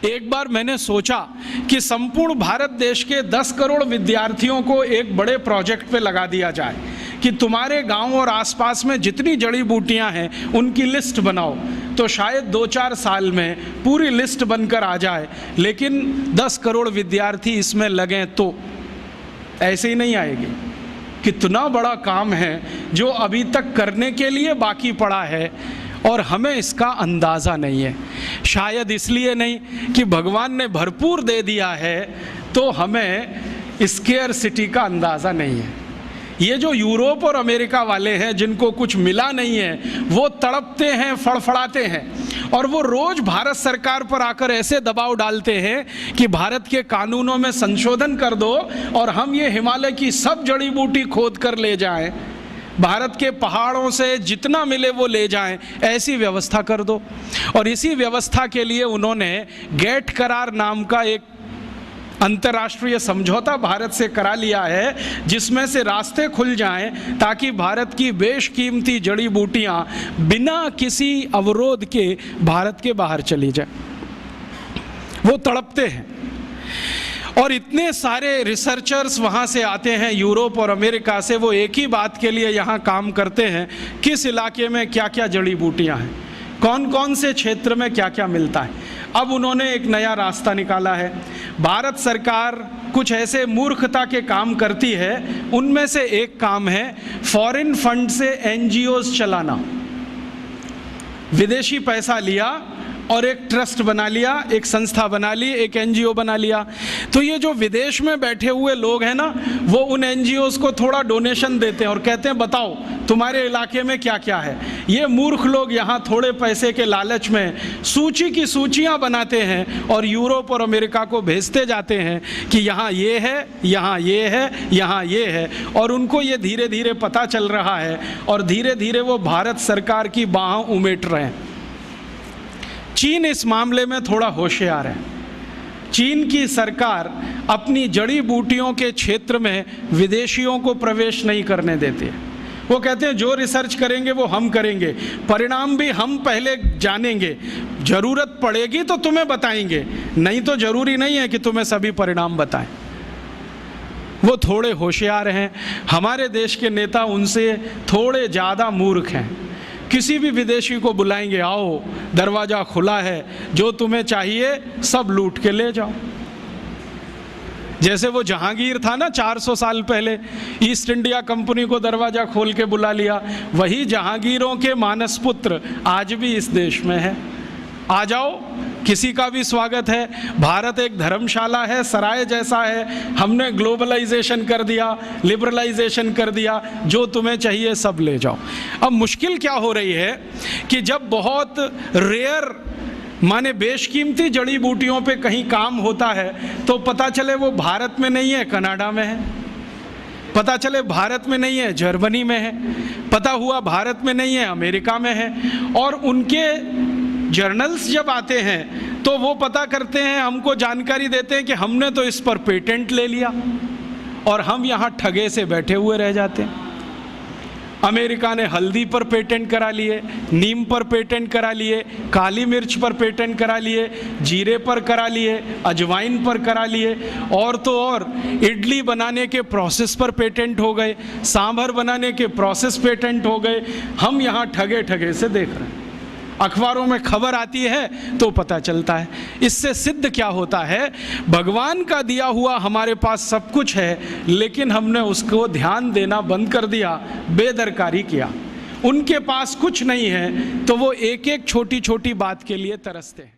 एक बार मैंने सोचा कि संपूर्ण भारत देश के 10 करोड़ विद्यार्थियों को एक बड़े प्रोजेक्ट पे लगा दिया जाए कि तुम्हारे गांव और आसपास में जितनी जड़ी बूटियां हैं उनकी लिस्ट बनाओ, तो शायद 2-4 साल में पूरी लिस्ट बनकर आ जाए। लेकिन 10 करोड़ विद्यार्थी इसमें लगें तो ऐसे ही नहीं आएगी। कितना बड़ा काम है जो अभी तक करने के लिए बाकी पड़ा है और हमें इसका अंदाज़ा नहीं है। शायद इसलिए नहीं कि भगवान ने भरपूर दे दिया है, तो हमें स्केयरसिटी का अंदाज़ा नहीं है। ये जो यूरोप और अमेरिका वाले हैं जिनको कुछ मिला नहीं है, वो तड़पते हैं, फड़फड़ाते हैं और वो रोज़ भारत सरकार पर आकर ऐसे दबाव डालते हैं कि भारत के कानूनों में संशोधन कर दो और हम ये हिमालय की सब जड़ी बूटी खोद कर ले जाएं, भारत के पहाड़ों से जितना मिले वो ले जाएं, ऐसी व्यवस्था कर दो। और इसी व्यवस्था के लिए उन्होंने गेट करार नाम का एक अंतर्राष्ट्रीय समझौता भारत से करा लिया है, जिसमें से रास्ते खुल जाएं ताकि भारत की बेशकीमती जड़ी बूटियां बिना किसी अवरोध के भारत के बाहर चली जाए। वो तड़पते हैं और इतने सारे रिसर्चर्स वहाँ से आते हैं यूरोप और अमेरिका से, वो एक ही बात के लिए यहाँ काम करते हैं, किस इलाके में क्या क्या जड़ी बूटियाँ हैं, कौन कौन से क्षेत्र में क्या क्या मिलता है। अब उन्होंने एक नया रास्ता निकाला है। भारत सरकार कुछ ऐसे मूर्खता के काम करती है, उनमें से एक काम है फॉरेन फंड से एनजीओज चलाना। विदेशी पैसा लिया और एक ट्रस्ट बना लिया, एक संस्था बना ली, एक एनजीओ बना लिया। तो ये जो विदेश में बैठे हुए लोग हैं ना, वो उन एनजीओज को थोड़ा डोनेशन देते हैं और कहते हैं बताओ तुम्हारे इलाके में क्या क्या है। ये मूर्ख लोग यहाँ थोड़े पैसे के लालच में सूची की सूचियाँ बनाते हैं और यूरोप और अमेरिका को भेजते जाते हैं कि यहाँ ये है, यहाँ ये है, यहाँ ये है, और उनको ये धीरे धीरे पता चल रहा है और धीरे धीरे वो भारत सरकार की बाहों उमेट रहे हैं। चीन इस मामले में थोड़ा होशियार है। चीन की सरकार अपनी जड़ी बूटियों के क्षेत्र में विदेशियों को प्रवेश नहीं करने देती है। वो कहते हैं जो रिसर्च करेंगे वो हम करेंगे, परिणाम भी हम पहले जानेंगे, ज़रूरत पड़ेगी तो तुम्हें बताएंगे, नहीं तो ज़रूरी नहीं है कि तुम्हें सभी परिणाम बताएं। वो थोड़े होशियार हैं। हमारे देश के नेता उनसे थोड़े ज़्यादा मूर्ख हैं। किसी भी विदेशी को बुलाएंगे, आओ दरवाज़ा खुला है, जो तुम्हें चाहिए सब लूट के ले जाओ। जैसे वो जहांगीर था ना 400 साल पहले, ईस्ट इंडिया कंपनी को दरवाज़ा खोल के बुला लिया, वही जहांगीरों के मानस पुत्र आज भी इस देश में है। आ जाओ, किसी का भी स्वागत है। भारत एक धर्मशाला है, सराय जैसा है। हमने ग्लोबलाइजेशन कर दिया, लिबरलाइजेशन कर दिया, जो तुम्हें चाहिए सब ले जाओ। अब मुश्किल क्या हो रही है कि जब बहुत रेयर माने बेशकीमती जड़ी बूटियों पे कहीं काम होता है तो पता चले वो भारत में नहीं है, कनाडा में है, पता चले भारत में नहीं है, जर्मनी में है, पता हुआ भारत में नहीं है, अमेरिका में है। और उनके जर्नल्स जब आते हैं तो वो पता करते हैं, हमको जानकारी देते हैं कि हमने तो इस पर पेटेंट ले लिया और हम यहाँ ठगे से बैठे हुए रह जाते हैं। अमेरिका ने हल्दी पर पेटेंट करा लिए, नीम पर पेटेंट करा लिए, काली मिर्च पर पेटेंट करा लिए, जीरे पर करा लिए, अजवाइन पर करा लिए, और तो और इडली बनाने के प्रोसेस पर पेटेंट हो गए, सांभर बनाने के प्रोसेस पेटेंट हो गए। हम यहाँ ठगे ठगे से देख रहे हैं। अखबारों में खबर आती है तो पता चलता है। इससे सिद्ध क्या होता है, भगवान का दिया हुआ हमारे पास सब कुछ है, लेकिन हमने उसको ध्यान देना बंद कर दिया, बेदरकारी किया। उनके पास कुछ नहीं है तो वो एक एक छोटी छोटी बात के लिए तरसते हैं।